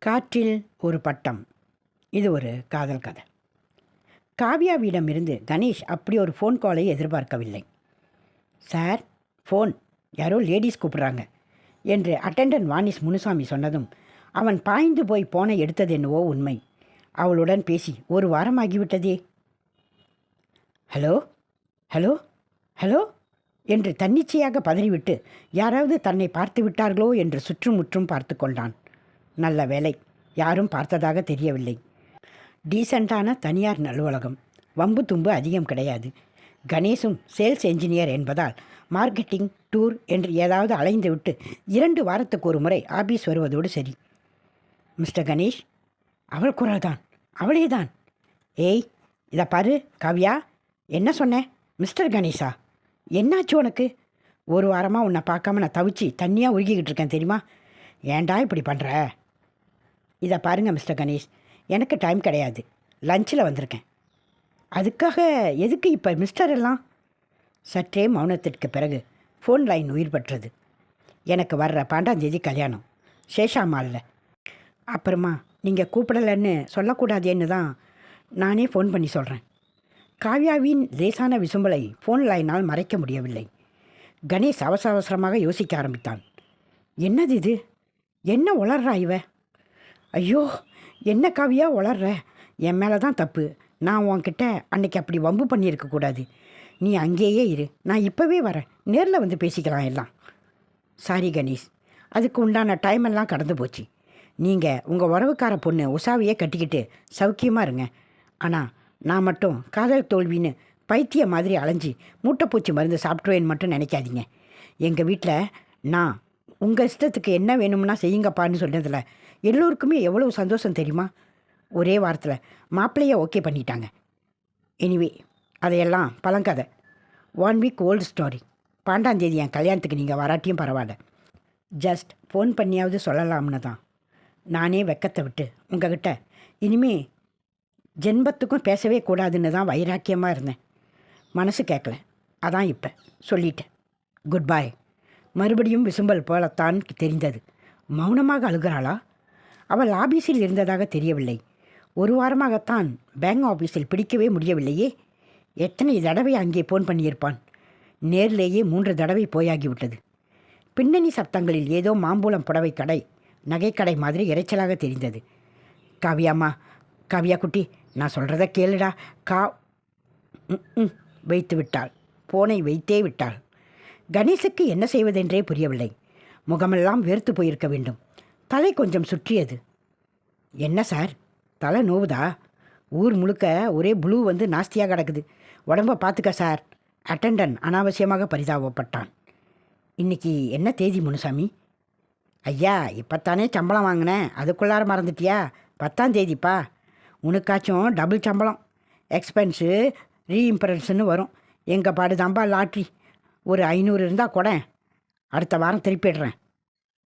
காற்றில் ஒரு பட்டம். இது ஒரு காதல் கதை. காவ்யாவிடமிருந்து கணேஷ் அப்படி ஒரு ஃபோன் காலை எதிர்பார்க்கவில்லை. சார், ஃபோன், யாரோ லேடீஸ் கூப்பிட்றாங்க என்று அட்டெண்டன்ட் வாணிஸ் முனுசாமி சொன்னதும் அவன் பாய்ந்து போய் போனை எடுத்தது என்னவோ உண்மை. அவளுடன் பேசி ஒரு வாரமாகிவிட்டதே. ஹலோ ஹலோ ஹலோ என்று தன்னிச்சையாக பதறிவிட்டு யாராவது தன்னை பார்த்து விட்டார்களோ என்று சுற்றுமுற்றும் பார்த்து கொண்டான். நல்ல வேலை, யாரும் பார்த்ததாக தெரியவில்லை. டீசெண்டான தனியார் அலுவலகம், வம்பு தும்பு அதிகம் கிடையாது. கணேசும் சேல்ஸ் என்ஜினியர் என்பதால் மார்க்கெட்டிங், டூர் என்று ஏதாவது அலைந்து விட்டு 2 வாரத்துக்கு ஒரு முறை ஆபீஸ் வருவதோடு சரி. மிஸ்டர் கணேஷ், அவள் குரல் தான், அவளே தான். ஏய், இதை பாரு காவ்யா, என்ன சொன்னேன்? மிஸ்டர் கணேஷா? என்னாச்சு உனக்கு? ஒரு வாரமாக உன்னை பார்க்காம நான் தவிச்சு தண்ணியாக உருகிக்கிட்டு இருக்கேன் தெரியுமா? ஏன்டா இப்படி பண்ணுற? இதை பாருங்கள் மிஸ்டர் கணேஷ், எனக்கு டைம் கிடையாது, லஞ்சில் வந்திருக்கேன். அதுக்காக எதுக்கு இப்போ மிஸ்டர் எல்லாம்? சற்றே மௌனத்திற்கு பிறகு ஃபோன் லைன் உயிர் பெற்றது. எனக்கு வர்ற 12ஆம் கல்யாணம் சேஷாமாலில். அப்புறமா நீங்கள் கூப்பிடலைன்னு சொல்லக்கூடாதேன்னு தான் நானே ஃபோன் பண்ணி சொல்கிறேன். காவ்யாவின் லேசான விசும்பலை ஃபோன் லைனால் மறைக்க முடியவில்லை. கணேஷ் அவசர அவசரமாக யோசிக்க ஆரம்பித்தான். என்னது இது? என்ன உளர்றா இவ? ஐயோ, என்ன காவியா உளர்ற? என் மேலே தான் தப்பு. நான் உன்கிட்ட அன்னைக்கு அப்படி வம்பு பண்ணியிருக்கக்கூடாது. நீ அங்கேயே இரு, நான் இப்போவே வரேன், நேரில் வந்து பேசிக்கலாம் எல்லாம். சாரி கணேஷ், அதுக்கு உண்டான டைம் எல்லாம் கடந்து போச்சு. நீங்கள் உங்கள் உறவுக்கார பொண்ணு உஷாவையே கட்டிக்கிட்டு சௌக்கியமாக இருங்க. ஆனால் நான் மட்டும் காதல் தோல்வின்னு பைத்திய மாதிரி அலைஞ்சி மூட்டைப்பூச்சி மருந்து சாப்பிட்ருவேன்னு மட்டும் நினைக்காதீங்க. எங்கள் வீட்டில் நான் உங்கள் இஷ்டத்துக்கு என்ன வேணும்னா செய்யுங்கப்பான்னு சொன்னதில் எல்லோருக்குமே எவ்வளோ சந்தோஷம் தெரியுமா? ஒரே வாரத்தில் மாப்பிள்ளையை ஓகே பண்ணிட்டாங்க. எனிவே, அதையெல்லாம் பழங்கதை, 1 வீக் ஓல்டு ஸ்டோரி. 12ஆம் என் கல்யாணத்துக்கு நீங்கள் வராட்டியும் பரவாயில்ல, ஜஸ்ட் ஃபோன் பண்ணியாவது சொல்லலாம்னு தான். நானே வெக்கத்தை விட்டு உங்ககிட்ட இனிமே ஜென்மத்துக்கும் பேசவே கூடாதுன்னு தான் வைராக்கியமாக இருந்தேன். மனசு கேட்கல, அதான் இப்போ சொல்லிட்டேன். குட் பாய். மறுபடியும் விசும்பல் போலத்தான் தெரிந்தது. மௌனமாக அழுகிறாளா? அவள் ஆபீஸில் இருந்ததாக தெரியவில்லை. ஒரு வாரமாகத்தான் பேங்க் ஆஃபீஸில் பிடிக்கவே முடியவில்லையே. எத்தனை தடவை அங்கே ஃபோன் பண்ணியிருப்பான்? நேரிலேயே 3 தடவை போயாகிவிட்டது. பின்னணி சப்தங்களில் ஏதோ மாம்பூலம் புடவை கடை, நகைக்கடை மாதிரி இறைச்சலாக தெரிந்தது. காவியாம்மா, காவியா குட்டி, நான் சொல்கிறத கேளுடா. வைத்து விட்டாள். ஃபோனை வைத்தே விட்டாள். கணேசுக்கு என்ன செய்வதென்றே புரியவில்லை. முகமெல்லாம் வேர்த்து போயிருக்க வேண்டும். தலை கொஞ்சம் சுற்றியது. என்ன சார், தலை நோவுதா? ஊர் முழுக்க ஒரே ப்ளூ வந்து நாஸ்தியாக கிடக்குது. உடம்ப பார்த்துக்க சார். அட்டெண்டன்ட் அனாவசியமாக பரிதாபப்பட்டான். இன்னைக்கு என்ன தேதி முனுசாமி? ஐயா, இப்போத்தானே சம்பளம் வாங்கினேன், அதுக்குள்ளார மறந்துட்டியா? 10ஆம் தேதிப்பா. உனக்காச்சும் டபுள் சம்பளம், எக்ஸ்பென்ஸு, ரீஇம்பரன்ஸுன்னு வரும். எங்கள் பாடு தாம்பா லாட்ரி. ஒரு 500 இருந்தால் கூட அடுத்த வாரம் திருப்பிடுறேன்.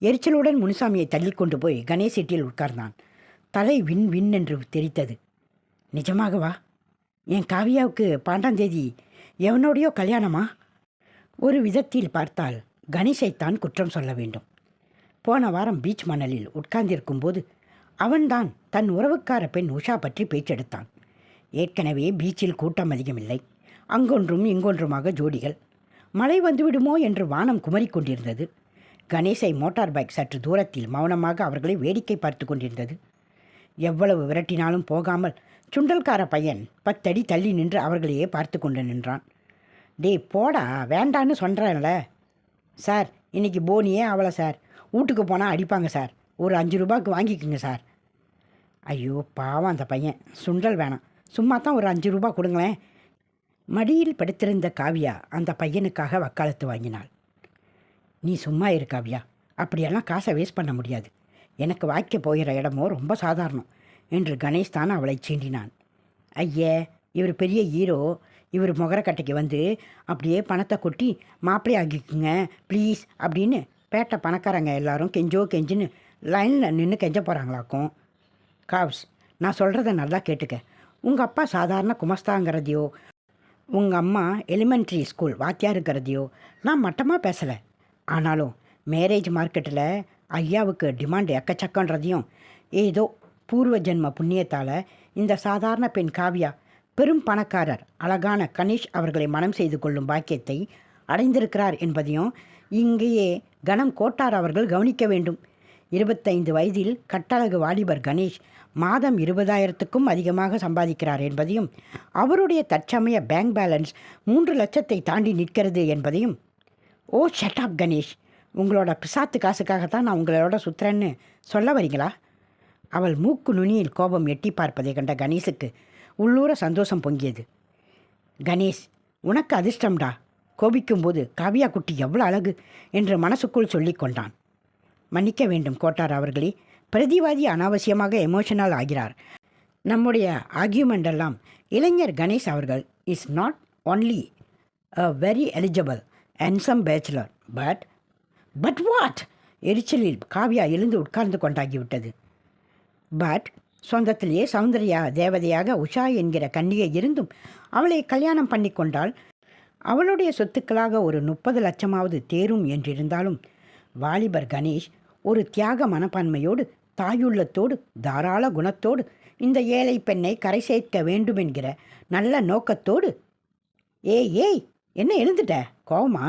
எரிச்சலுடன் முனுசாமியை தள்ளி கொண்டு போய் கணேஷ் சீட்டில் உட்கார்ந்தான். தலை வின் வின் என்று தெரித்தது. நிஜமாகவா? என் காவியாவுக்கு 12ஆம் தேதி எவனோடையோ கல்யாணமா? ஒரு விதத்தில் பார்த்தால் கணேஷைத்தான் குற்றம் சொல்ல வேண்டும். போன வாரம் பீச் மணலில் உட்கார்ந்திருக்கும் போது அவன்தான் தன் உறவுக்கார பெண் உஷா பற்றி பேச்செடுத்தான். ஏற்கனவே பீச்சில் கூட்டம் அதிகமில்லை. அங்கொன்றும் இங்கொன்றுமாக ஜோடிகள். மழை வந்துவிடுமோ என்று வானம் குமரிக்கொண்டிருந்தது. கணேசை மோட்டார் பைக் சற்று தூரத்தில் மௌனமாக அவர்களை வேடிக்கை பார்த்து கொண்டிருந்தது. எவ்வளவு விரட்டினாலும் போகாமல் சுண்டல்கார பையன் 10 அடி தள்ளி நின்று அவர்களையே பார்த்து கொண்டு நின்றான். டே போடா, வேண்டான்னு சொல்கிறேன்ல. சார், இன்றைக்கி போனியே அவளை சார். வீட்டுக்கு போனால் அடிப்பாங்க சார். ஒரு 5 ரூபாய்க்கு வாங்கிக்கோங்க சார். ஐயோ பாவம் அந்த பையன். சுண்டல் வேணாம், சும்மா தான் ஒரு 5 ரூபா கொடுங்களேன். மடியில் படுத்திருந்த காவியா அந்த பையனுக்காக வக்காலத்து வாங்கினாள். நீ சும்மா இரு காவியா, அப்படியெல்லாம் காசை வேஸ்ட் பண்ண முடியாது. எனக்கு வாய்க்க போகிற இடமோ ரொம்ப சாதாரணம் என்று கணேஷ் தான் அவளை சீண்டினான். ஐயே, இவர் பெரிய ஹீரோ. இவர் முகரக்கட்டைக்கு வந்து அப்படியே பணத்தை கொட்டி மாப்பிள்ளை ஆகிக்குங்க ப்ளீஸ் அப்படின்னு பேட்டை பணக்காரங்க எல்லாரும் கெஞ்சோ கெஞ்சுன்னு லைனில் நின்று கெஞ்ச போகிறாங்களாக்கும். காவ்ஸ், நான் சொல்கிறத நல்லா கேட்டுக்க. உங்கள் அப்பா சாதாரண குமஸ்தாங்கிறதையோ உங்கள் அம்மா எலிமெண்ட்ரி ஸ்கூல் வாத்தியாருங்கிறதையோ நான் மட்டமாக பேசலை. ஆனாலும் மேரேஜ் மார்க்கெட்டில் ஐயாவுக்கு டிமாண்ட் எக்கச்சக்கன்றதையும் ஏதோ பூர்வ ஜென்ம புண்ணியத்தால் இந்த சாதாரண பெண் காவியா பெரும் பணக்காரர் அழகான கணேஷ் அவர்களை மனம் செய்து கொள்ளும் பாக்கியத்தை அடைந்திருக்கிறார் என்பதையும் இங்கேயே கணம் கோட்டார் அவர்கள் கவனிக்க வேண்டும். 25 வயதில் கட்டழகு வாலிபர் கணேஷ் மாதம் 20,000க்கும் அதிகமாக சம்பாதிக்கிறார் என்பதையும் அவருடைய தற்சமய பேங்க் பேலன்ஸ் 3 லட்சத்தை தாண்டி நிற்கிறது என்பதையும். ஓ ஷட்டாப் கணேஷ், உங்களோட பிசாத்து காசுக்காகத்தான் நான் உங்களோட சுற்றுறேன்னு சொல்ல வரீங்களா? அவள் மூக்கு நுனியில் கோபம் எட்டி பார்ப்பதை கண்ட கணேஷுக்கு உள்ளூர சந்தோஷம் பொங்கியது. கணேஷ், உனக்கு அதிர்ஷ்டம்டா. கோபிக்கும்போது காவியா குட்டி எவ்வளோ அழகு என்று மனசுக்குள் சொல்லி கொண்டான். மன்னிக்க வேண்டும் கோட்டார் அவர்களே, பிரதிவாதி அனாவசியமாக எமோஷனல் ஆகிறார். நம்முடைய ஆர்கியூமெண்ட் எல்லாம் இளைஞர் கணேஷ் அவர்கள் is not only a very eligible handsome bachelor but what? எரிச்சலில் காவியா எழுந்து உட்கார்ந்து கொண்டாகிவிட்டது. பட் சொந்தத்திலேயே சௌந்தர்யா தேவதையாக உஷா என்கிற கன்னிகை இருந்தும் அவளை கல்யாணம் பண்ணி கொண்டால் அவளுடைய சொத்துக்களாக ஒரு 30 லட்சமாவது தேரும் என்றிருந்தாலும் வாலிபர் கணேஷ் ஒரு தியாக மனப்பான்மையோடு தாயுள்ளத்தோடு தாராள குணத்தோடு இந்த ஏழை பெண்ணை கரை சேர்க்க வேண்டுமென்கிற நல்ல நோக்கத்தோடு. ஏய் என்ன எழுந்துட்ட? கோவமா?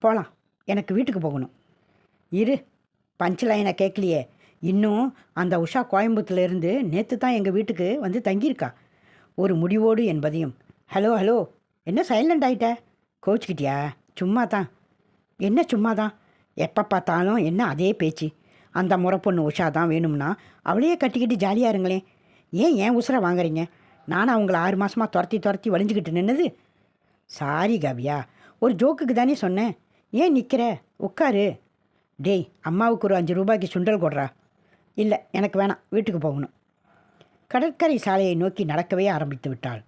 போகலாம், எனக்கு வீட்டுக்கு போகணும். இரு, பஞ்ச் லைனை கேட்கலையே. இன்னும் அந்த உஷா கோயம்புத்தூர்லேருந்து நேற்று தான் எங்கள் வீட்டுக்கு வந்து தங்கியிருக்கா ஒரு முடிவோடு என்பதையும். ஹலோ, என்ன சைலண்ட் ஆகிட்ட? கோச்சிக்கிட்டியா? சும்மா தான். என்ன சும்மா தான்? எப்போ பார்த்தாலும் என்ன அதே பேச்சு? அந்த முறை பொண்ணு உஷா தான் வேணும்னா அவளையே கட்டிக்கிட்டு ஜாலியாக இருங்களேன். ஏன் உசுரை வாங்குறீங்க? நானும் அவங்கள 6 மாதமாக துரத்தி வலிஞ்சிக்கிட்டு நின்னது. சாரி காவியா, ஒரு ஜோக்குக்கு தானே சொன்னேன். ஏன் நிற்கிற? உட்காரு. டேய், அம்மாவுக்கு ஒரு 5 ரூபாய்க்கு சுண்டல் கொடுறா. இல்லை, எனக்கு வேணாம், வீட்டுக்கு போகணும். கடற்கரை சாலையை நோக்கி நடக்கவே ஆரம்பித்து விட்டாள்.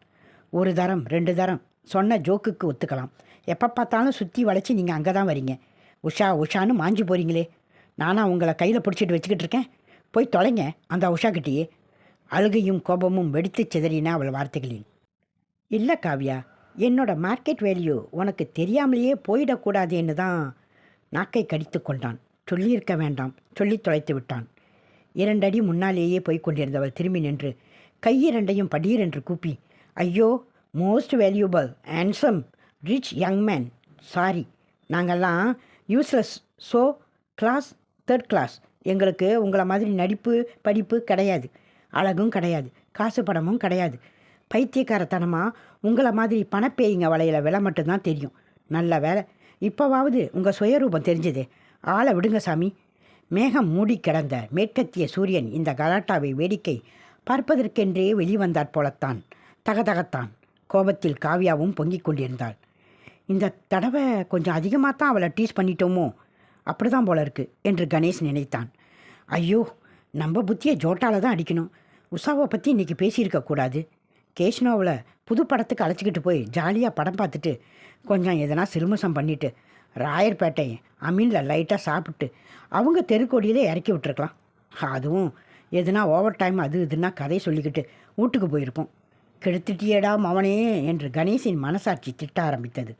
1 தரம் 2 தரம் சொன்ன ஜோக்குக்கு ஒத்துக்கலாம். எப்போ பார்த்தாலும் சுற்றி வளைச்சி நீங்கள் அங்கே தான் வரீங்க. உஷான்னு மாஞ்சி போகிறீங்களே. நானாக உங்களை கையில் பிடிச்சிட்டு வச்சுக்கிட்டு இருக்கேன். போய் தொலைங்க அந்த உஷா கிட்டேயே. அழுகையும் கோபமும் வெடித்து சிதறின அவள் வார்த்தைகளில். இல்லை காவியா, என்னோட மார்க்கெட் வேல்யூ உனக்கு தெரியாமலேயே போயிடக்கூடாதேன்னு தான். நாக்கை கடித்து கொண்டான். சொல்லியிருக்க வேண்டாம், சொல்லி தொலைத்து விட்டான். 2 அடி முன்னாலேயே போய் கொண்டிருந்தவள் திரும்பி நின்று கையிரண்டையும் படீரென்று கூப்பி, ஐயோ, most valuable handsome rich young man, sorry, நாங்கள்லாம் useless, so class 3rd class. எங்களுக்கு உங்களை மாதிரி நடிப்பு படிப்பு கிடையாது, அழகும் கிடையாது, காசு படமும் கிடையாது. பைத்தியக்காரத்தனமாக உங்களை மாதிரி பணப்பேய்ங்க வலையில் விலை மட்டும்தான் தெரியும். நல்ல வேலை, இப்போவாவது உங்கள் சுயரூபம் தெரிஞ்சதே. ஆளை விடுங்க சாமி. மேகம் மூடி கிடந்த மேற்கத்திய சூரியன் இந்த கலாட்டாவை வேடிக்கை பார்ப்பதற்கென்றே வெளிவந்தாற் போலத்தான் தகதகத்தான். கோபத்தில் காவியாவும் பொங்கிக் கொண்டிருந்தாள். இந்த தடவை கொஞ்சம் அதிகமாக தான் அவளை டீஸ் பண்ணிட்டோமோ, அப்படி தான் போல இருக்கு என்று கணேஷ் நினைத்தான். ஐயோ, நம்ம புத்தியை ஜோட்டால் தான் அடிக்கணும். உஷாவை பற்றி இன்றைக்கி பேசியிருக்கக்கூடாது. கேஷ்னோவில் புது படத்துக்கு அழைச்சிக்கிட்டு போய் ஜாலியாக படம் பார்த்துட்டு கொஞ்சம் எதனா சிலுமிசம் பண்ணிவிட்டு ராயர்பேட்டை அமீனில் லைட்டாக சாப்பிட்டு அவங்க தெருக்கோடியிலே இறக்கி விட்டுருக்கலாம். அதுவும் எதுனா ஓவர் டைம் அது இதுனா கதை சொல்லிக்கிட்டு வீட்டுக்கு போயிருப்போம். கெடுத்துட்டியேடா மவனே என்று கணேஷின் மனசாட்சி திட்ட ஆரம்பித்தது.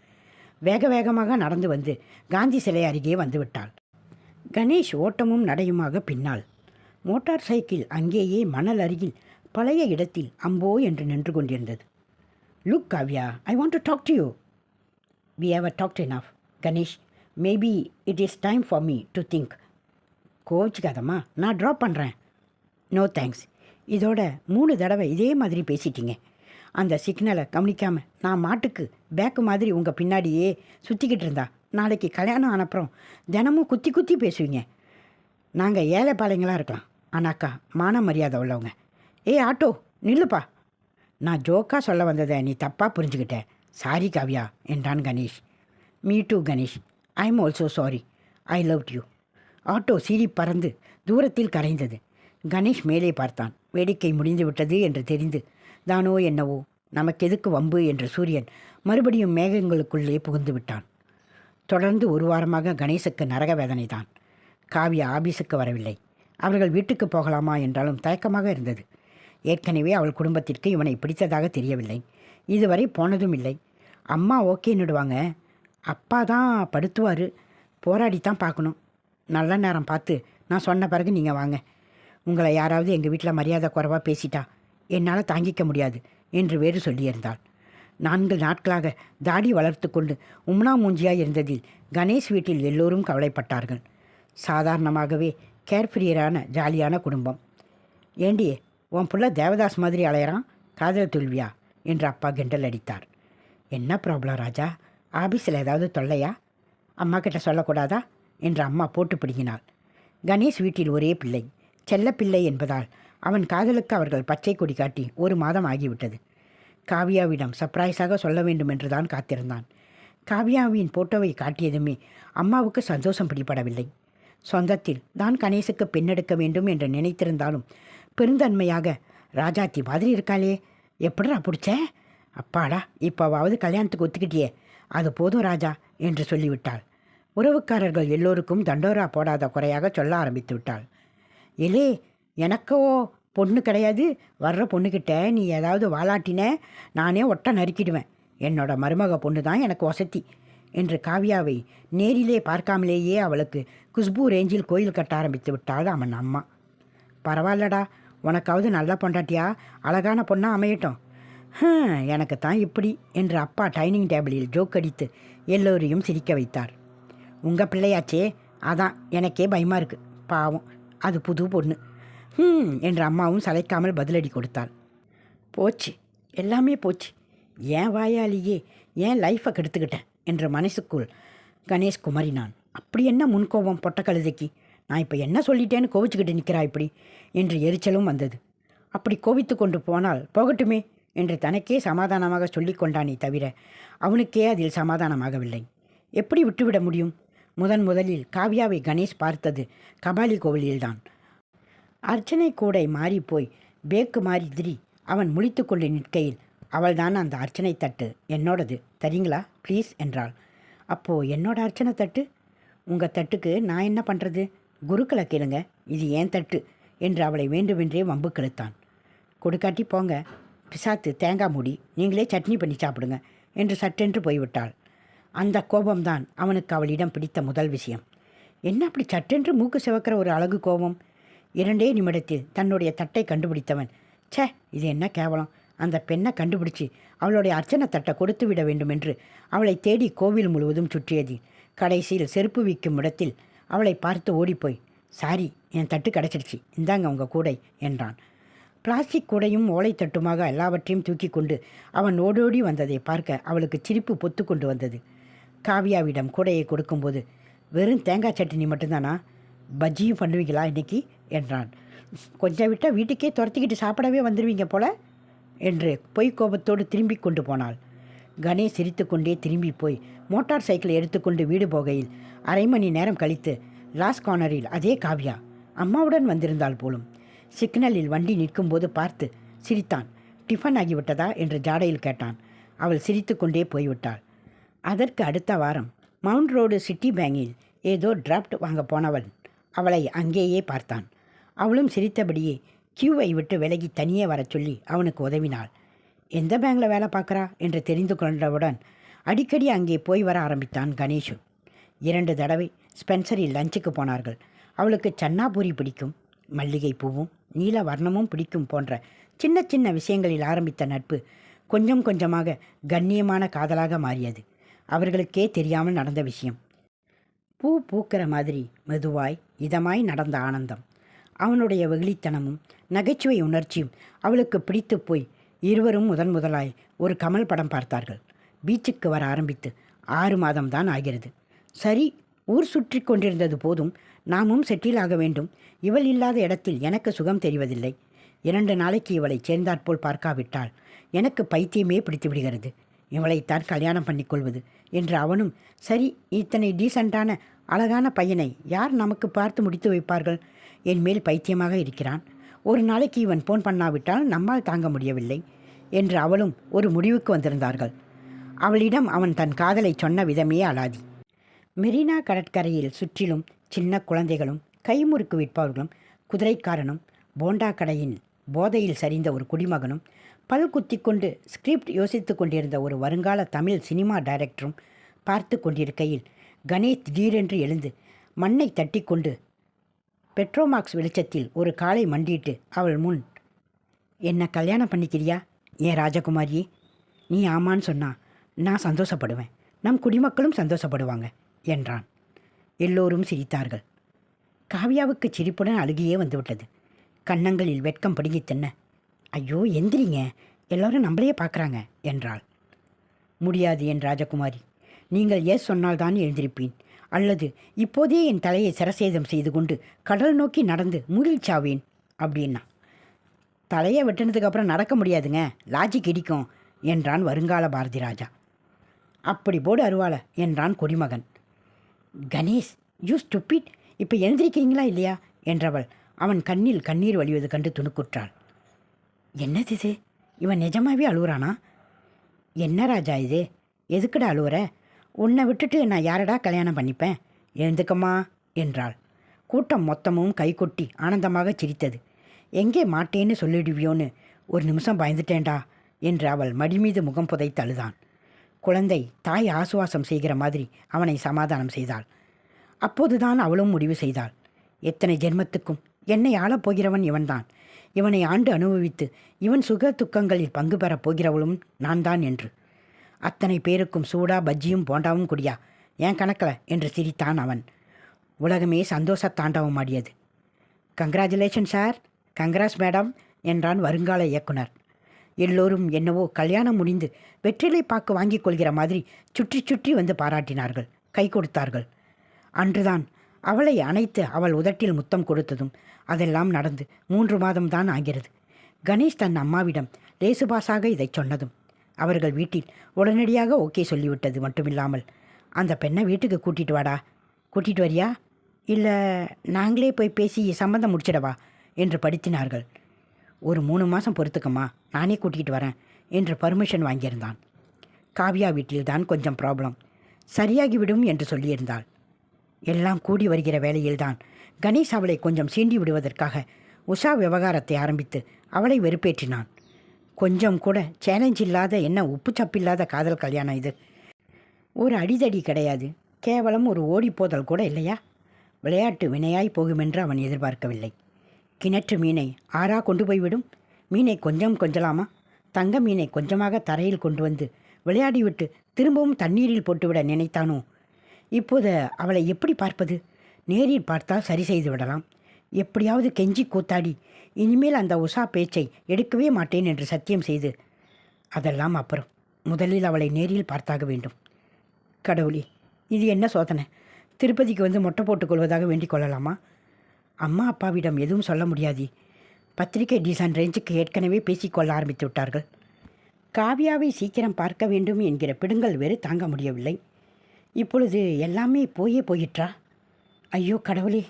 வேகமாக நடந்து வந்து காந்தி சிலை அருகே வந்து விட்டாள். கணேஷ் ஓட்டமும் நடையுமாக பின்னால். மோட்டார் சைக்கிள் அங்கேயே மணல் அருகில் பழைய இடத்தில் அம்போ என்று நின்று கொண்டிருந்தது. Look Kavya, I want to talk to you. We have talked enough Ganesh, maybe it is time for me to think. கோச்சிக்காதம்மா, நான் ட்ராப் பண்ணுறேன். No thanks. இதோட 3 தடவை இதே மாதிரி பேசிட்டீங்க. அந்த சிக்னலை கவனிக்காமல் நான் மாட்டுக்கு பேக்கு மாதிரி உங்கள் பின்னாடியே சுற்றிக்கிட்டு இருந்தா நாளைக்கு கல்யாணம் ஆனப்புறம் தினமும் குத்தி பேசுவீங்க. நாங்கள் ஏழை பாளைங்களாக இருக்கலாம், ஆனாக்கா மான மரியாதை உள்ளவங்க. ஆட்டோ நில்லுப்பா. நான் ஜோக்காக சொல்ல வந்ததை நீ தப்பாக புரிஞ்சுக்கிட்ட. சாரி காவ்யா என்றான் Ganesh. Me too Ganesh, I am also sorry. I loved you. Auto சீறி பறந்து தூரத்தில் கரைந்தது. கணேஷ் மேலே பார்த்தான். வேடிக்கை முடிந்து விட்டது என்று தெரிந்து தானோ என்னவோ நமக்கு எதுக்கு வம்பு என்று சூரியன் மறுபடியும் மேகங்களுக்குள்ளே புகுந்து விட்டான். தொடர்ந்து 1 வாரமாக கணேஷுக்கு நரக வேதனை தான். காவியா ஆபீஸுக்கு வரவில்லை. அவர்கள் வீட்டுக்கு போகலாமா என்றாலும் தயக்கமாக இருந்தது. ஏற்கனவே அவள் குடும்பத்திற்கு இவனை பிடித்ததாக தெரியவில்லை. இதுவரை போனதும் இல்லை. அம்மா ஓகேன்னுடுவாங்க, அப்பா தான் படுத்துவார், போராடித்தான் பார்க்கணும். நல்ல நேரம் பார்த்து நான் சொன்ன பிறகு நீங்கள் வாங்க. உங்களை யாராவது எங்கள் வீட்டில் மரியாதை குறைவாக பேசிட்டா என்னால் தாங்கிக்க முடியாது என்று வேறு சொல்லியிருந்தாள். 4 நாட்களாக தாடி வளர்த்து கொண்டு உம்னா மூஞ்சியாக இருந்ததில் கணேஷ் வீட்டில் எல்லோரும் கவலைப்பட்டார்கள். சாதாரணமாகவே கேர்ஃப்ரீயரான ஜாலியான குடும்பம். ஏண்டி உன் புள்ள தேவதாஸ் மாதிரி அலையிறான், காதல் தோல்வியா என்று அப்பா கிண்டல் அடித்தார். என்ன ப்ராப்ளம் ராஜா, ஆஃபீஸில் ஏதாவது தொல்லையா, அம்மா கிட்ட சொல்லக்கூடாதா என்று அம்மா போட்டு பிடிங்கினாள். கணேஷ் வீட்டில் ஒரே பிள்ளை, செல்ல பிள்ளை என்பதால் அவன் காதலுக்கு அவர்கள் பச்சை கொடி காட்டி 1 மாதம் ஆகிவிட்டது. காவியாவிடம் சர்ப்ரைஸாக சொல்ல வேண்டும் என்று தான் காத்திருந்தான். காவியாவின் போட்டோவை காட்டியதுமே அம்மாவுக்கு சந்தோஷம் பிடிபடவில்லை. சொந்தத்தில் தான் கணேசுக்கு பெண்ணெடுக்க வேண்டும் என்று நினைத்திருந்தாலும் பெருந்தன்மையாக ராஜாத்தி மாதிரி இருக்காளே, எப்படிடா பிடிச்ச, அப்பாடா இப்போவாவது கல்யாணத்துக்கு ஒத்துக்கிட்டியே, அது போதும் ராஜா என்று சொல்லிவிட்டாள். உறவுக்காரர்கள் எல்லோருக்கும் தண்டோரா போடாத குறையாக சொல்ல ஆரம்பித்து விட்டாள். எலே எனக்கோ பொண்ணு கிடையாது, வர்ற பொண்ணுக்கிட்ட நீ ஏதாவது வாலாட்டின நானே ஒட்ட நறுக்கிடுவேன், என்னோட மருமக பொண்ணு தான் எனக்கு வசதி என்று காவியாவை நேரிலே பார்க்காமலேயே அவளுக்கு குஷ்பு ரேஞ்சில் கோயில் கட்ட ஆரம்பித்து விட்டாள் அவன் அம்மா. பரவாயில்லடா, உனக்காவது நல்ல பொண்டாட்டியா அழகான பொண்ணாக அமையட்டும். எனக்கு தான் இப்படி என்று அப்பா டைனிங் டேபிளில் ஜோக் அடித்து எல்லோரையும் சிரிக்க வைத்தார். உங்கள் பிள்ளையாச்சே, அதான் எனக்கே பயமாக இருக்குது, பாவம் அது புது பொண்ணு என்று அம்மாவும் சளைக்காமல் பதிலடி கொடுத்தாள். போச்சு, எல்லாமே போச்சு, ஏன் வாயாலேயே ஏன் லைஃப்பை கெடுத்துக்கிட்டேன் என்ற மனசுக்குள் கணேஷ் குமரினான். அப்படி என்ன முன்கோபம் பொட்ட கழுதைக்கு, நான் இப்போ என்ன சொல்லிட்டேன்னு கோவிச்சுக்கிட்டு நிற்கிறா இப்படி என்று எரிச்சலும் வந்தது. அப்படி கோவித்து கொண்டு போனால் போகட்டுமே என்று தனக்கே சமாதானமாக சொல்லி கொண்டானே தவிர அவனுக்கே அதில் சமாதானமாகவில்லை. எப்படி விட்டுவிட முடியும்? முதலில் காவியாவை கணேஷ் பார்த்தது கபாலி கோவிலில்தான். அர்ச்சனை கூடை மாறிப்போய் பேக்கு மாதிரி அவன் முழித்து கொண்டு நிற்கையில் அவள்தான் அந்த அர்ச்சனை தட்டு என்னோடது, தரீங்களா ப்ளீஸ் என்றாள். அப்போது என்னோட அர்ச்சனை தட்டு? உங்கள் தட்டுக்கு நான் என்ன பண்ணுறது, குருக்களை கேளுங்க, இது ஏன் தட்டு என்று அவளை வேண்டுமென்றே வம்பு கெடுத்தான். கொடுக்காட்டி போங்க, பிசாத்து தேங்காய் மூடி, நீங்களே சட்னி பண்ணி சாப்பிடுங்க என்று சட்டென்று போய்விட்டாள். அந்த கோபம்தான் அவனுக்கு அவளிடம் பிடித்த முதல் விஷயம். என்ன அப்படி சட்டென்று மூக்கு சிவக்கிற ஒரு அழகு கோபம்? 2 நிமிடத்தில் தன்னுடைய தட்டை கண்டுபிடித்தவன், ச்சே இது என்ன கேவலம், அந்த பெண்ணை கண்டுபிடிச்சி அவளுடைய அர்ச்சனை தட்டை கொடுத்து விட வேண்டும் என்று அவளை தேடி கோவில் முழுவதும் சுற்றியது. கடைசியில் செருப்பு விற்கும் இடத்தில் அவளை பார்த்து ஓடிப்போய், சாரி என் தட்டு கிடச்சிடுச்சு, இந்தாங்க உங்கள் கூடை என்றான். பிளாஸ்டிக் கூடையும் ஓலைத்தட்டுமாக எல்லாவற்றையும் தூக்கி கொண்டு அவன் ஓடோடி வந்ததை பார்க்க அவளுக்கு சிரிப்பு பொத்து கொண்டு வந்தது. காவியாவிடம் கூடையை கொடுக்கும்போது, வெறும் தேங்காய் சட்னி மட்டும்தானா, பஜ்ஜியும் பண்ணுவீங்களா இன்னைக்கு என்றான். கொஞ்சம் விட்டால் வீட்டுக்கே துரத்திக்கிட்டு சாப்பிடவே வந்துடுவீங்க போல என்று பொய் கோபத்தோடு திரும்பி கொண்டு போனாள். கணேஷ் சிரித்து கொண்டே திரும்பி போய் மோட்டார் சைக்கிளை எடுத்துக்கொண்டு வீடு போகையில் 1/2 மணி நேரம் கழித்து லாஸ்ட் கார்னரில் அதே காவியா அம்மாவுடன் வந்திருந்தாள் போலும். சிக்னலில் வண்டி நிற்கும்போது பார்த்து சிரித்தான். டிஃபன் ஆகிவிட்டதா என்று ஜாடையில் கேட்டான். அவள் சிரித்து கொண்டே போய்விட்டாள். அதற்கு அடுத்த வாரம் மவுண்ட் ரோடு சிட்டி பேங்கில் ஏதோ டிராஃப்ட் வாங்க போனவன் அவளை அங்கேயே பார்த்தான். அவளும் சிரித்தபடியே கியூவை விட்டு விலகி தனியே வர சொல்லி அவனுக்கு உதவினாள். எந்த பேங்கில் வேலை பார்க்குறா என்று தெரிந்து கொண்டவுடன் அடிக்கடி அங்கே போய் வர ஆரம்பித்தான் கணேஷு. 2 தடவை ஸ்பென்சரில் லஞ்சுக்கு போனார்கள். அவளுக்கு சன்னாபூரி பிடிக்கும், மல்லிகை பூவும் நீல வர்ணமும் பிடிக்கும் போன்ற சின்ன சின்ன விஷயங்களில் ஆரம்பித்த நட்பு கொஞ்சம் கொஞ்சமாக கண்ணியமான காதலாக மாறியது. அவர்களுக்கே தெரியாமல் நடந்த விஷயம். பூ பூக்கிற மாதிரி மெதுவாய் இதமாய் நடந்த ஆனந்தம். அவனுடைய வெகுளித்தனமும் நகைச்சுவை உணர்ச்சியும் அவளுக்கு பிடித்து போய் இருவரும் முதலாய் ஒரு கமல் படம் பார்த்தார்கள். பீச்சுக்கு வர ஆரம்பித்து 6 மாதம்தான் ஆகிறது. சரி, ஊர் சுற்றி கொண்டிருந்தது போதும், நாமும் செட்டில் ஆக வேண்டும். இவள் இல்லாத இடத்தில் எனக்கு சுகம் தெரிவதில்லை. 2 நாளைக்கு இவளை சேர்ந்தாற்போல் பார்க்காவிட்டால் எனக்கு பைத்தியமே பிடித்து விடுகிறது. இவளைத்தான் கல்யாணம் பண்ணிக்கொள்வது என்று அவனும், சரி இத்தனை டீசெண்டான அழகான பையனை யார் நமக்கு பார்த்து முடித்து வைப்பார்கள், என் மேல் பைத்தியமாக இருக்கிறான். ஒரு நாளைக்கு இவன் ஃபோன் பண்ணாவிட்டால் நம்மால் தாங்க முடியவில்லை என்று அவளும் ஒரு முடிவுக்கு வந்திருந்தார்கள். அவளிடம் அவன் தன் காதலை சொன்ன விதமே அலாதி. மெரினா கடற்கரையில் சுற்றிலும் சின்ன குழந்தைகளும் கைமுறுக்கு விற்பவர்களும் குதிரைக்காரனும் போண்டா கடையின் போதையில் சரிந்த ஒரு குடிமகனும் பல் குத்தி கொண்டு ஸ்கிரிப்ட் யோசித்து கொண்டிருந்த ஒரு வருங்கால தமிழ் சினிமா டைரக்டரும் பார்த்து கொண்டிருக்கையில் கணேஷ் திடீரென்று எழுந்து மண்ணை தட்டி கொண்டு பெட்ரோமாக்ஸ் வெளிச்சத்தில் ஒரு காலை மண்டிட்டு அவள் முன், என்ன கல்யாணம் பண்ணிக்கிறியா ஏன் ராஜகுமாரியே? நீ ஆமான்னு சொன்னா நான் சந்தோஷப்படுவேன், நம் குடிமக்களும் சந்தோஷப்படுவாங்க என்றான். எல்லோரும் சிரித்தார்கள். காவியாவுக்கு சிரிப்புடன் அழுகியே வந்துவிட்டது. கன்னங்களில் வெட்கம் பிடுங்கி தின்ன, ஐயோ எந்திரிங்க, எல்லோரும் நம்மளையே பார்க்குறாங்க என்றாள். முடியாது என் ராஜகுமாரி, நீங்கள் ஏன் சொன்னால்தான் எழுந்திருப்பேன், அல்லது இப்போதே என் தலையை சிரசேதம் செய்து கொண்டு கடல் நோக்கி நடந்து மூழ்கிச்சாவேன் அப்படின்னா. தலையை வெட்டினதுக்கப்புறம் நடக்க முடியாதுங்க, லாஜிக் இடிக்கும் என்றான் வருங்கால பாரதி ராஜா. அப்படி போடு அருவாள என்றான் குடிமகன். கணேஷ், யூ ஸ்டூபிட், இப்போ எழுந்திருக்கிறீங்களா இல்லையா என்றவள் அவன் கண்ணில் கண்ணீர் வழிவது கண்டு துணுக்குற்றாள். என்னது இது, இவன் நிஜமாவே அழுகுறானா? என்ன ராஜா இது, எதுக்குடா அழுவுற? உன்னை விட்டுட்டு நான் யாரடா கல்யாணம் பண்ணிப்பேன், எழுந்துக்கம்மா என்றாள். கூட்டம் மொத்தமும் கைகொட்டி ஆனந்தமாக சிரித்தது. எங்கே மாட்டேன்னு சொல்லிடுவியோன்னு ஒரு நிமிஷம் பயந்துட்டேன்டா என்று அவள் மடிமீது முகம் புதைத்து அழுதான். குழந்தை தாய் ஆசுவாசம் செய்கிற மாதிரி அவனை சமாதானம் செய்தாள். அப்போதுதான் அவளும் முடிவு செய்தாள், எத்தனை ஜென்மத்துக்கும் என்னை ஆளப்போகிறவன் இவன்தான், இவனை ஆண்டு அனுபவித்து இவன் சுக துக்கங்களில் பங்கு பெறப் போகிறவளும் நான் தான் என்று. அத்தனை பேருக்கும் சூடா பஜ்ஜியும் போண்டாவும் குடியா ஏன் கணக்கில் என்று சிரித்தான் அவன். உலகமே சந்தோஷ தாண்டவம் ஆடியது. கங்க்ராச்சுலேஷன் சார், கங்க்ராஸ் மேடம் என்றான் வருங்கால இயக்குனர். எல்லோரும் என்னவோ கல்யாணம் முடிந்து வெற்றிலை பாக்கு வாங்கிக் கொள்கிற மாதிரி சுற்றி சுற்றி வந்து பாராட்டினார்கள், கை கொடுத்தார்கள். அன்றுதான் அவளை அணைத்து அவள் உதட்டில் முத்தம் கொடுத்ததும் அதெல்லாம் நடந்து 3 மாதம்தான் ஆகிறது. கணேஷ் தன் அம்மாவிடம் லேசுபாசாக இதை சொன்னதும் அவர்கள் வீட்டில் உடனடியாக ஓகே சொல்லிவிட்டது மட்டுமில்லாமல், அந்த பெண்ணை வீட்டுக்கு கூட்டிகிட்டு வாடா, கூட்டிகிட்டு வரியா இல்லை நாங்களே போய் பேசி சம்மந்தம் முடிச்சிடவா என்று படுத்தினார்கள். ஒரு 3 மாதம் பொறுத்துக்கம்மா, நானே கூட்டிகிட்டு வரேன் என்று பர்மிஷன் வாங்கியிருந்தான். காவியா வீட்டில்தான் கொஞ்சம் ப்ராப்ளம், சரியாகிவிடும் என்று சொல்லியிருந்தாள். எல்லாம் கூடி வருகிற வேளையில்தான் கணேஷ் அவளை கொஞ்சம் சீண்டி விடுவதற்காக உஷா விவகாரத்தை ஆரம்பித்து அவளை வெறுப்பேற்றினான். கொஞ்சம் கூட சேலஞ்ச் இல்லாத, என்ன உப்பு சப்பில்லாத காதல் கல்யாணம் இது. ஒரு அடிதடி கிடையாது, கேவலம் ஒரு ஓடிப்போதல் கூட இல்லையா? விளையாட்டு வினையாய் போகுமென்று அவன் எதிர்பார்க்கவில்லை. கிணற்று மீனை ஆறா கொண்டு போய்விடும்? மீனை கொஞ்சம் கொஞ்சலாமா? தங்க மீனை கொஞ்சமாக தரையில் கொண்டு வந்து விளையாடிவிட்டு திரும்பவும் தண்ணீரில் போட்டுவிட நினைத்தானோ? இப்போது அவளை எப்படி பார்ப்பது? நேரில் பார்த்தால் சரி செய்து விடலாம். எப்படியாவது கெஞ்சி கூத்தாடி இனிமேல் அந்த உஷா பேச்சை எடுக்கவே மாட்டேன் என்று சத்தியம் செய்து, அதெல்லாம் அப்புறம், முதலில் அவளை நேரில் பார்த்தாக வேண்டும். கடவுளே, இது என்ன சோதனை? திருப்பதிக்கு வந்து மொட்டை போட்டுக்கொள்வதாக வேண்டிக் கொள்ளலாமா? அம்மா அப்பாவிடம் எதுவும் சொல்ல முடியாது. பத்திரிகை டிசைன் ரேஞ்சுக்கு ஏற்கனவே பேசிக்கொள்ள ஆரம்பித்து விட்டார்கள். காவியாவை சீக்கிரம் பார்க்க வேண்டும் என்கிற பிடுங்கல் வேறு தாங்க முடியவில்லை. இப்பொழுது எல்லாமே போயிற்றா? ஐயோ கடவுளே!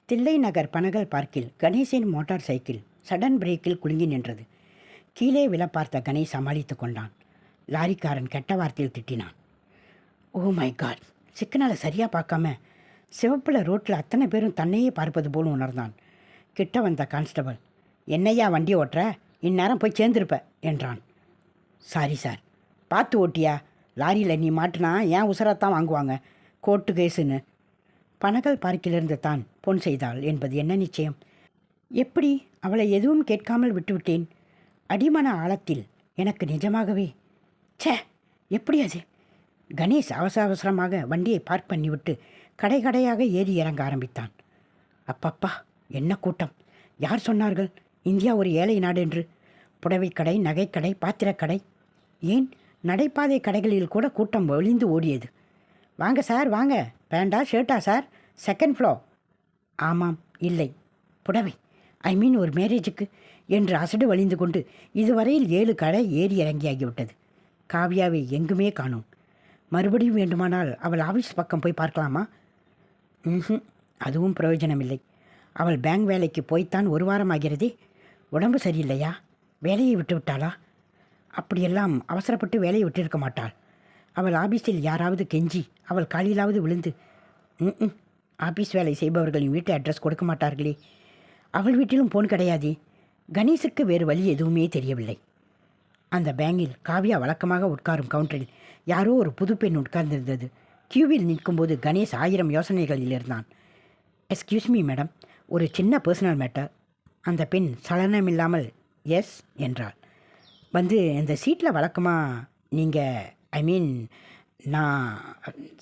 தில்லை நகர் பனகல் பார்க்கில் கணேஷின் மோட்டார் சைக்கிள் சடன் பிரேக்கில் குலுங்கி நின்றது. கீழே விழ பார்த்த கணேஷ் சமாளித்து கொண்டான். லாரிக்காரன் கெட்ட வார்த்தையில் திட்டினான். Oh my God! சிக்கனால சரியாக பார்க்காம சிவப்பில் ரோட்டில் அத்தனை பேரும் தன்னையே பார்ப்பது போல் உணர்ந்தான். கிட்ட வந்த கான்ஸ்டபிள், என்னையா வண்டி ஓட்டுற, இந்நேரம் போய் சேர்ந்துருப்ப என்றான். சாரி சார், பார்த்து ஓட்டியா, லாரியில் நீ மாட்டினா ஏன் உசரத்தான் வாங்குவாங்க, கோர்ட்டு கேஸுன்னு. பனகல் பார்க்கிலிருந்து தான் பொன் செய்தாள் என்பது என்ன நிச்சயம்? எப்படி அவளை எதுவும் கேட்காமல் விட்டுவிட்டேன்? அடிமன ஆழத்தில் எனக்கு நிஜமாகவே ச்சே, எப்படி அது? கணேஷ் அவசரமாக வண்டியை பார்க் பண்ணிவிட்டு கடை கடையாக ஏறி இறங்க ஆரம்பித்தான். அப்பப்பா, என்ன கூட்டம்! யார் சொன்னார்கள் இந்தியா ஒரு ஏழை நாடு என்று? புடவைக்கடை, நகைக்கடை, பாத்திரக்கடை, ஏன் நடைபாதை கடைகளில் கூட கூட்டம் ஒளிந்து ஓடியது. வாங்க சார் வாங்க, பேண்டா ஷர்ட்டா சார், செகண்ட் ஃப்ளோர். ஆமாம், இல்லை, புடவை, ஐ மீன் ஒரு மேரேஜுக்கு என்று அசடு வழிந்து கொண்டு இதுவரையில் 7 கடை ஏறி இறங்கியாகிவிட்டது. காவியாவை எங்குமே காணோம். மறுபடியும் வேண்டுமானால் அவள் ஆஃபீஸ் பக்கம் போய் பார்க்கலாமா? அதுவும் பிரயோஜனமில்லை. அவள் பேங்க் வேலைக்கு போய்த்தான் 1 வாரம் ஆகிறதே. உடம்பு சரியில்லையா? வேலையை விட்டு விட்டாளா? அப்படியெல்லாம் அவசரப்பட்டு வேலையை விட்டிருக்க மாட்டாள். அவள் ஆபீஸில் யாராவது கெஞ்சி அவள் காலிலாவது விழுந்து, ஆபீஸ் வேலை செய்பவர்களின் வீட்டு அட்ரஸ் கொடுக்க மாட்டார்களே. அவள் வீட்டிலும் போன் கிடையாது. கணேஷுக்கு வேறு வழி எதுவுமே தெரியவில்லை. அந்த பேங்கில் காவியா வழக்கமாக உட்காரும் கவுண்டரில் யாரோ ஒரு புது பெண் உட்கார்ந்திருந்தது. கியூவில் நிற்கும்போது கணேஷ் 1000 யோசனைகளில் இருந்தான். எஸ்கியூஸ் மீ மேடம், ஒரு சின்ன பர்சனல் மேட்டர். அந்த பெண் சலனமில்லாமல் எஸ் என்றாள். வந்து இந்த சீட்டில் வழக்கமாக நீங்கள், ஐ மீன், நான்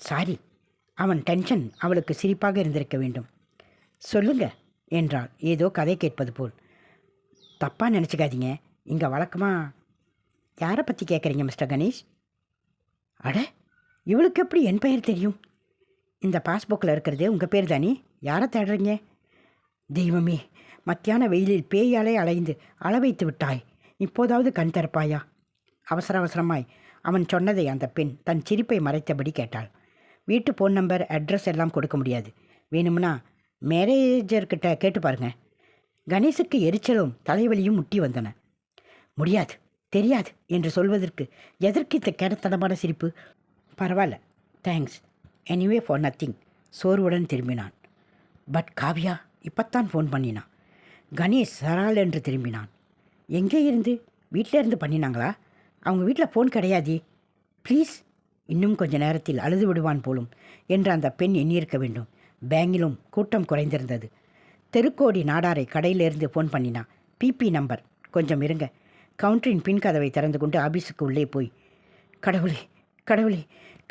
சாரி. அவன் டென்ஷன் அவளுக்கு சிரிப்பாக இருந்திருக்க வேண்டும். சொல்லுங்க என்றாள் ஏதோ கதை கேட்பது போல். தப்பாக நினச்சிக்காதீங்க, இங்கே வழக்கமாக யாரை பற்றி கேட்குறீங்க மிஸ்டர் கணேஷ்? அட, இவளுக்கு எப்படி என் பெயர் தெரியும்? இந்த பாஸ்புக்கில் இருக்கிறது உங்கள் பேர் தானே? யாரை தேடுறீங்க? தெய்வமே, மத்தியான வெயிலில் பேயாலே அலைந்து அளவைத்து விட்டாய். இப்போதாவது கண் திறப்பாயா? அவசர அவசரமாய் அவன் சொன்னதை அந்த பெண் தன் சிரிப்பை மறைத்தபடி கேட்டாள். வீட்டு ஃபோன் நம்பர், அட்ரஸ் எல்லாம் கொடுக்க முடியாது. வேணும்னா மேனேஜர்கிட்ட கேட்டு பாருங்க. கணேசுக்கு எரிச்சலும் தலைவலியும் முட்டி வந்தன. முடியாது, தெரியாது என்று சொல்வதற்கு எதற்கு இந்த கேடத்தனமான சிரிப்பு? பரவாயில்ல, தேங்க்ஸ், எனிவே ஃபார் நத்திங். சோர்வுடன் திரும்பினான். பட் காவ்யா இப்பத்தான் ஃபோன் பண்ணினான். கணேஷ் சரால் என்று திரும்பினான். எங்கே இருந்து? வீட்டில் இருந்து பண்ணினாங்களா? அவங்க வீட்டில் ஃபோன் கிடையாதே. ப்ளீஸ். இன்னும் கொஞ்ச நேரத்தில் அழுது விடுவான் போலும் என்று அந்த பெண் எண்ணியிருக்க வேண்டும். பேங்கிலும் கூட்டம் குறைந்திருந்தது. தெருக்கோடி நாடாரை கடையிலிருந்து ஃபோன் பண்ணினான். பிபி நம்பர். கொஞ்சம் இருங்க. கவுண்டரின் பின் கதவை திறந்து கொண்டு ஆபீஸுக்கு உள்ளே போய், கடவுளே கடவுளே,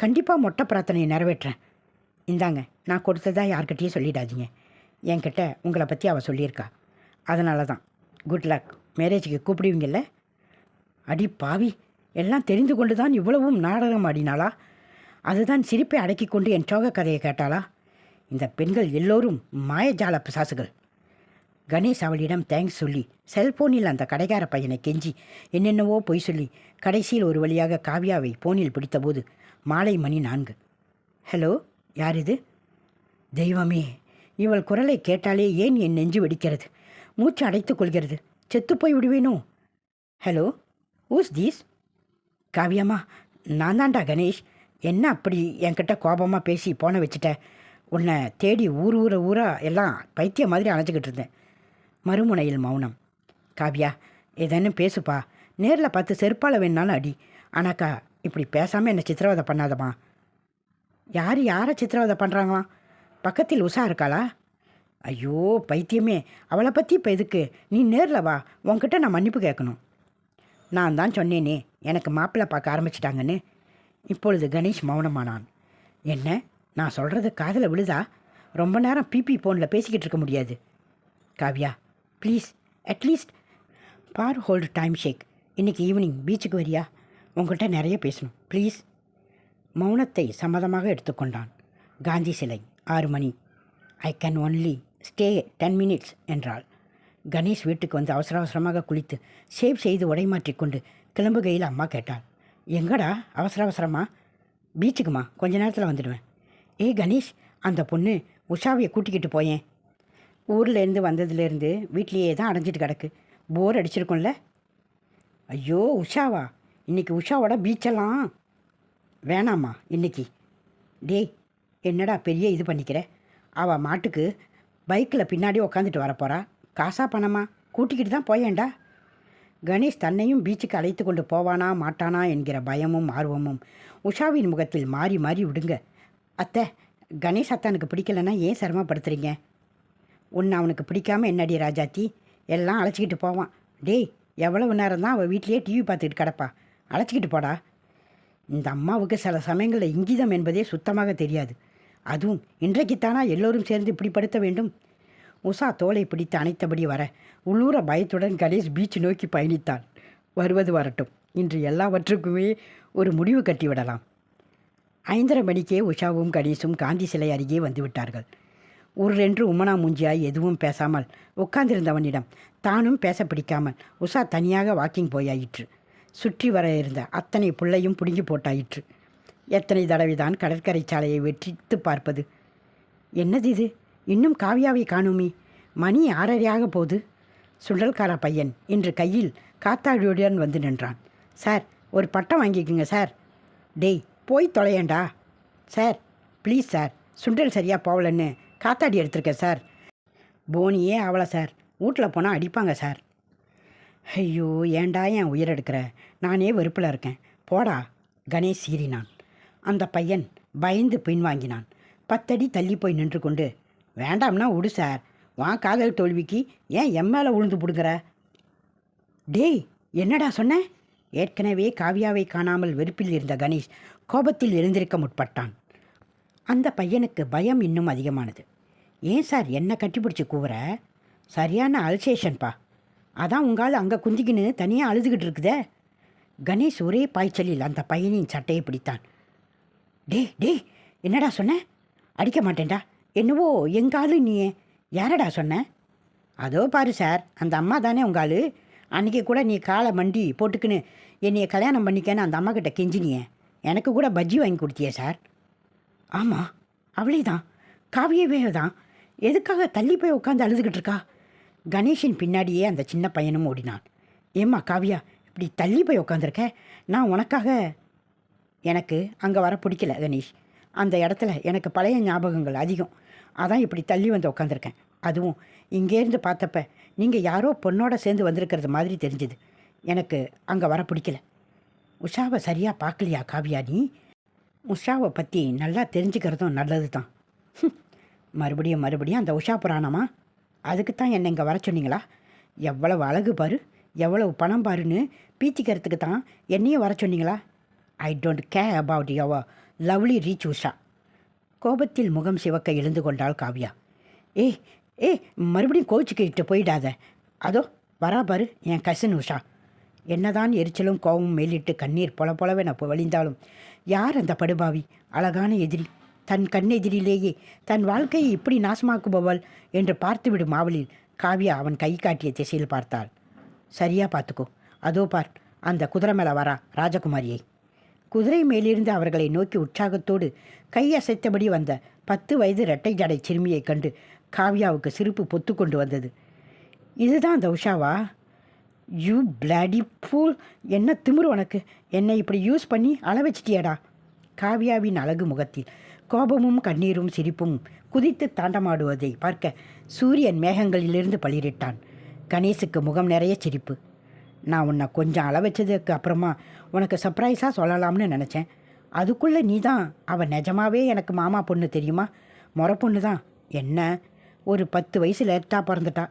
கண்டிப்பாக மொட்டை பிரார்த்தனையை நிறைவேற்றேன். இந்தாங்க, நான் கொடுத்ததா யார்கிட்டையும் சொல்லிடாதீங்க. என்கிட்ட உங்களை பற்றி அவள் சொல்லியிருக்கா. அதனால தான். Good luck. மேரேஜுக்கு கூப்பிடுவீங்கல்ல? அடி பாவி, எல்லாம் தெரிந்து கொண்டு தான் இவ்வளவும் நாடகம் ஆடினாளா? அதுதான் சிரிப்பை அடக்கி கொண்டு என் சோக கதையை கேட்டாளா? இந்த பெண்கள் எல்லோரும் மாயஜால பிசாசுகள். கணேஷ் அவளிடம் தேங்க்ஸ் சொல்லி செல்போனில் அந்த கடைக்கார பையனை கெஞ்சி என்னென்னவோ பொய் சொல்லி கடைசியில் ஒரு வழியாக காவ்யாவை போனில் பிடித்தபோது மாலை மணி 4. ஹலோ, யார் இது? தெய்வமே, இவள் குரலை கேட்டாலே ஏன் என் நெஞ்சு வெடிக்கிறது, மூச்சு அடைத்துக் கொள்கிறது, செத்துப்போய் விடுவேனோ? Hello, ஊஸ் these? காவியம்மா, நான் தான்டா கணேஷ். என்ன அப்படி என்கிட்ட கோபமாக பேசி போன வச்சுட்ட? உன்னை தேடி ஊரா எல்லாம் பைத்தியம் மாதிரி அணைச்சிக்கிட்டு இருந்தேன். மறுமுனையில் மௌனம். காவ்யா, ஏதேன்னு பேசுப்பா. நேரில் பார்த்து செருப்பால் வேணாலும் அடி. ஆனாக்கா இப்படி பேசாமல் என்னை சித்திரவதை பண்ணாதம்மா. யாரை சித்திரவதை பண்ணுறாங்களாம்? பக்கத்தில் உஷா இருக்காளா? ஐயோ பைத்தியமே, அவளை பற்றி இப்போ எதுக்கு? நீ நேரில் வா, உன்கிட்ட நான் மன்னிப்பு கேட்கணும். நான் தான் சொன்னேனே எனக்கு மாப்பிள்ளை பார்க்க ஆரம்பிச்சிட்டாங்கன்னு. இப்பொழுது கணேஷ் மௌனமானான். என்ன, நான் சொல்கிறது காதில் விழுதா? ரொம்ப நேரம் பிபி ஃபோனில் பேசிக்கிட்டு இருக்க முடியாது. Kavya, please, at least bar hold time ஷேக். இன்றைக்கி ஈவினிங் பீச்சுக்கு வரியா? உங்கள்கிட்ட நிறைய பேசணும், ப்ளீஸ். மௌனத்தை சம்மதமாக எடுத்துக்கொண்டான். காந்தி சிலை, 6 மணி. I can only stay 10 minutes என்றாள். கணேஷ் வீட்டுக்கு வந்து அவசர அவசரமாக குளித்து ஷேவ் செய்து உடை மாற்றிக்கொண்டு கிளம்புகையில் அம்மா கேட்டாள், எங்கடா அவசர அவசரமா? பீச்சுக்குமா, கொஞ்ச நேரத்தில் வந்துடுவேன். கணேஷ், அந்த பொண்ணு உஷாவையை கூட்டிக்கிட்டு போயேன். ஊர்லேருந்து வந்ததுலேருந்து வீட்லேயே தான் அடைஞ்சிட்டு கிடக்கு. போர் அடிச்சிருக்கோம்ல. ஐயோ உஷாவா? இன்றைக்கி உஷாவோட பீச்செல்லாம் வேணாம்மா இன்னைக்கு. டேய், என்னடா பெரிய இது பண்ணிக்கிற? அவள் மாட்டுக்கு பைக்கில் பின்னாடி உக்காந்துட்டு வரப்போகிறா. காசா பணமா? கூட்டிக்கிட்டு தான் போயேன்டா. கணேஷ் தன்னையும் பீச்சுக்கு அழைத்து கொண்டு போவானா மாட்டானா என்கிற பயமும் ஆர்வமும் உஷாவின் முகத்தில் மாறி மாறி விடுங்க. அத்தை, கணேஷ் அத்தானுக்கு பிடிக்கலைன்னா ஏன் சிரமப்படுத்துறீங்க? உன்னை அவனுக்கு பிடிக்காம என்னடி ராஜாத்தி? எல்லாம் அழைச்சிக்கிட்டு போவான். டேய், எவ்வளவு நேரம் தான் அவள் வீட்லேயே டிவி பார்த்துக்கிட்டு கிடப்பா? அழைச்சிக்கிட்டு போடா. இந்த அம்மாவுக்கு சில சமயங்களில் இங்கிதம் என்பதே சுத்தமாக தெரியாது. அதுவும் இன்றைக்குத்தானா எல்லோரும் சேர்ந்து இப்படி படுத்த வேண்டும்? உஷா தோலை பிடித்து அணைத்தபடி வர உள்ளூர பயத்துடன் கணேஷ் பீச் நோக்கி பயணித்தான். வருவது வரட்டும், இன்று எல்லாவற்றுக்குமே ஒரு முடிவு கட்டிவிடலாம். 5:30 மணிக்கே உஷாவும் கணேஷும் காந்தி சிலை அருகே வந்துவிட்டார்கள். உருரென்று உமனா மூஞ்சியாய் எதுவும் பேசாமல் உட்கார்ந்திருந்தவனிடம் தானும் பேச பிடிக்காமல் உஷா தனியாக வாக்கிங் போயாயிற்று. சுற்றி வர இருந்த அத்தனை புள்ளையும் பிடுங்கி போட்டாயிற்று. எத்தனை தடவைதான் கடற்கரை சாலையை வெற்றித்து பார்ப்பது? என்னது இது, இன்னும் காவியாவை காணுமே. மணி 6:30 போகுது. சுண்டல்கார பையன் இன்று கையில் காத்தாடியுடன் வந்து நின்றான். சார், ஒரு பட்டம் வாங்கிக்கோங்க சார். டேய், போய் தொலையண்டா. சார் ப்ளீஸ் சார், சுண்டல் சரியாக போகலன்னு காத்தாடி எடுத்திருக்கேன் சார். போனியே அவளை சார், வீட்டில் போனால் அடிப்பாங்க சார். ஐயோ, ஏண்டா என் உயிர் எடுக்கிற? நானே வெறுப்பில் இருக்கேன், போடா. கணேஷ் சீறினான். அந்த பையன் பயந்து பின்வாங்கினான். 10 அடி தள்ளி போய் நின்று கொண்டு, வேண்டாம்னா விடு சார். வான் காதல் தோல்விக்கு ஏன் என் மேலே உளுந்து பிடுங்குற? டேய், என்னடா சொன்ன? ஏற்கனவே காவியாவை காணாமல் வெறுப்பில் இருந்த கணேஷ் கோபத்தில் எழுந்திருக்க முற்பட்டான். அந்த பையனுக்கு பயம் இன்னும் அதிகமானது. ஏன் சார் என்ன கட்டிப்பிடிச்சி கூவுற? சரியான அல்சேஷன்ப்பா. அதான் உங்கால் அங்கே குந்திக்கின்னு தனியாக அழுதுகிட்டு இருக்குதே. கணேஷ் ஒரே பாய்ச்சலில் அந்த பையனின் சட்டையை பிடித்தான். டேய் டேய், என்னடா சொன்ன? அடிக்க மாட்டேன்டா. என்னவோ எங்காலு நீ. யாரடா சொன்ன? அதோ பாரு சார், அந்த அம்மா தானே உங்காலு. அன்றைக்கி கூட நீ காலை மண்டி போட்டுக்குன்னு என்னைய கல்யாணம் பண்ணிக்கன்னு அந்த அம்மா கிட்ட கெஞ்சினியே. எனக்கு கூட பஜ்ஜி வாங்கி கொடுத்தியே சார். ஆமாம், அவளே தான், காவியவே தான். எதுக்காக தள்ளி போய் உட்காந்து அழுதுகிட்டு இருக்கா? கணேஷின் பின்னாடியே அந்த சின்ன பையனும் ஓடினான். ஏம்மா காவியா, இப்படி தள்ளி போய் உட்காந்துருக்க? நான் உனக்காக. எனக்கு அங்கே வர பிடிக்கல கணேஷ். அந்த இடத்துல எனக்கு பழைய ஞாபகங்கள் அதிகம். அதான் இப்படி தள்ளி வந்து உட்காந்துருக்கேன். அதுவும் இங்கேருந்து பார்த்தப்ப நீங்கள் யாரோ பொண்ணோட சேர்ந்து வந்திருக்கிறது மாதிரி தெரிஞ்சுது. எனக்கு அங்கே வர பிடிக்கல. உஷாவை சரியாக பார்க்கலையா காவியா நீ? உஷாவை பற்றி நல்லா தெரிஞ்சுக்கிறதும் நல்லது தான். மறுபடியும் மறுபடியும் அந்த உஷா புராணமா? அதுக்கு தான் என்னை இங்கே வர சொன்னீங்களா? எவ்வளவு அழகு பாரு, எவ்வளவு பணம் பாருன்னு பீச்சிக்கிறதுக்கு தான் என்னையும் வர சொன்னீங்களா? I don't care about your lovely reach Usha. கோபத்தில் முகம் சிவக்க எழுந்து கொண்டாள் காவியா. ஏய் ஏய், மறுபடியும் கோச்சிக்கிட்டு போயிடாத. அதோ வரா பாரு என் கசின் உஷா. என்னதான் எரிச்சலும் கோபமும் மேலிட்டு கண்ணீர் பொல பொலவென வழிந்தாலும் யார் அந்த படுபாவி? அழகான எதிரி, தன் கண்ணெதிரிலேயே தன் வாழ்க்கையை இப்படி நாசமாக்குபவள் என்று பார்த்துவிடும் ஆவலில் காவியா அவன் கை காட்டிய திசையில் பார்த்தாள். சரியா பார்த்துக்கோ, அதோ பார் அந்த குதிரை மேலே வரா ராஜகுமாரியை. குதிரை மேலிருந்து அவர்களை நோக்கி உற்சாகத்தோடு கை அசைத்தபடி வந்த 10 வயது இரட்டை ஜடை சிறுமியைக் கண்டு காவியாவுக்கு சிரிப்பு பொத்து கொண்டு வந்தது. இதுதான் அந்த உஷாவா? யூ பிளாடி பூல், என்ன திமிரு உனக்கு? என்னை இப்படி யூஸ் பண்ணி அள வச்சிட்டியாடா. காவியாவின் அழகு முகத்தில் கோபமும் கண்ணீரும் சிரிப்பும் குதித்து தாண்டமாடுவதை பார்க்க சூரியன் மேகங்களிலிருந்து பளிரிட்டான். கணேசுக்கு முகம் நிறைய சிரிப்பு. நான் உன்னை கொஞ்சம் அள வச்சதுக்கு அப்புறமா உனக்கு சர்ப்ரைஸாக சொல்லலாம்னு நினச்சேன். அதுக்குள்ளே நீ தான் அவன் நிஜமாவே எனக்கு மாமா பொண்ணு தெரியுமா, முறை பொண்ணு தான். என்ன ஒரு 10 வயசு லேட்டாக பிறந்துட்டா.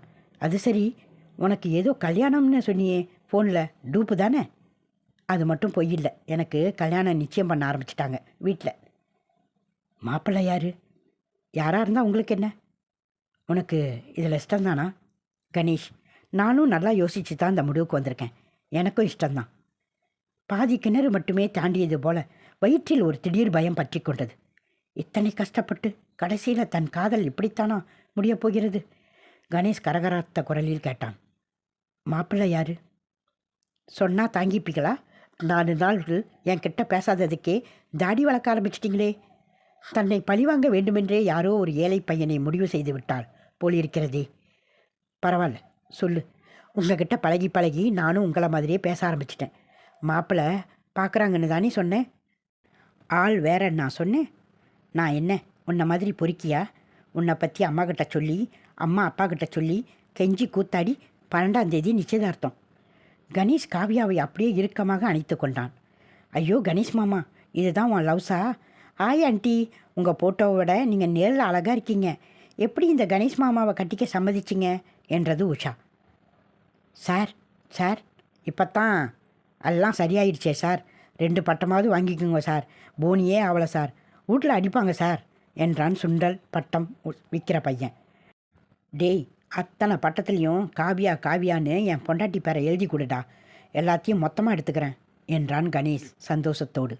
அது சரி, உனக்கு ஏதோ கல்யாணம்னு சொன்னியே ஃபோனில், டூப்பு தானே? அது மட்டும் பொய் இல்லை. எனக்கு கல்யாணம் நிச்சயம் பண்ண ஆரம்பிச்சிட்டாங்க வீட்டில். மாப்பிள்ளை யார்? யாராக இருந்தால் உங்களுக்கு என்ன? உனக்கு இதில் இஷ்டம்தானா? கணேஷ், நானும் நல்லா யோசித்து தான் இந்த முடிவுக்கு வந்திருக்கேன். எனக்கும் இஷ்டம்தான். பாதி கிணறு மட்டுமே தாண்டியது போல வயிற்றில் ஒரு திடீர் பயம் பற்றி கொண்டது. இத்தனை கஷ்டப்பட்டு கடைசியில் தன் காதல் இப்படித்தானா முடியப் போகிறது? கணேஷ் கரகராத்த குரலில் கேட்டான். மாப்பிள்ளை யாரு? சொன்னால் தாங்கிப்பீங்களா? 4 நாள்கள் என்கிட்ட பேசாததுக்கே தாடி வளர்க்க ஆரம்பிச்சிட்டிங்களே. தன்னை பழிவாங்க வேண்டுமென்றே யாரோ ஒரு ஏழை பையனை முடிவு செய்து விட்டாள் போலிருக்கிறதே. பரவாயில்ல, சொல்லு. உங்ககிட்ட பழகி பழகி நானும் உங்களை மாதிரியே பேச ஆரம்பிச்சிட்டேன். மாப்பிள்ளை பார்க்குறாங்கன்னு தானே சொன்னேன். ஆள் வேற நான் சொன்னேன். நான் என்ன உன்னை மாதிரி பொறுக்கியா? உன்னை பற்றி அம்மா கிட்ட சொல்லி, அம்மா அப்பா கிட்ட சொல்லி, கெஞ்சி கூத்தாடி 12ஆம் தேதி நிச்சயதார்த்தம். கணேஷ் காவியாவை அப்படியே இறுக்கமாக அணைத்து கொண்டான். ஐயோ கணேஷ் மாமா, இதுதான் உன் லவ்ஸா? ஆய் ஆண்டி, உங்கள் ஃபோட்டோவை விட நீங்கள் நேரில் அழகாக இருக்கீங்க. எப்படி இந்த கணேஷ் மாமாவை கட்டிக்க சம்மதிச்சிங்க என்றது உஷா. சார் சார், இப்போ தான் எல்லாம் சரியாயிடுச்சே சார். 2 பட்டமாவது வாங்கிக்கோங்க சார். போனியே ஆவலை சார். வீட்டில் அடிப்பாங்க சார் என்றான் சுண்டல் பட்டம் விற்கிற பையன். டேய், அத்தனை பட்டத்துலேயும் காவியா காவியான்னு என் பொண்டாட்டி பேரை எழுதி கொடுடா. எல்லாத்தையும் மொத்தமாக எடுத்துக்கிறேன் என்றான் கணேஷ் சந்தோஷத்தோடு.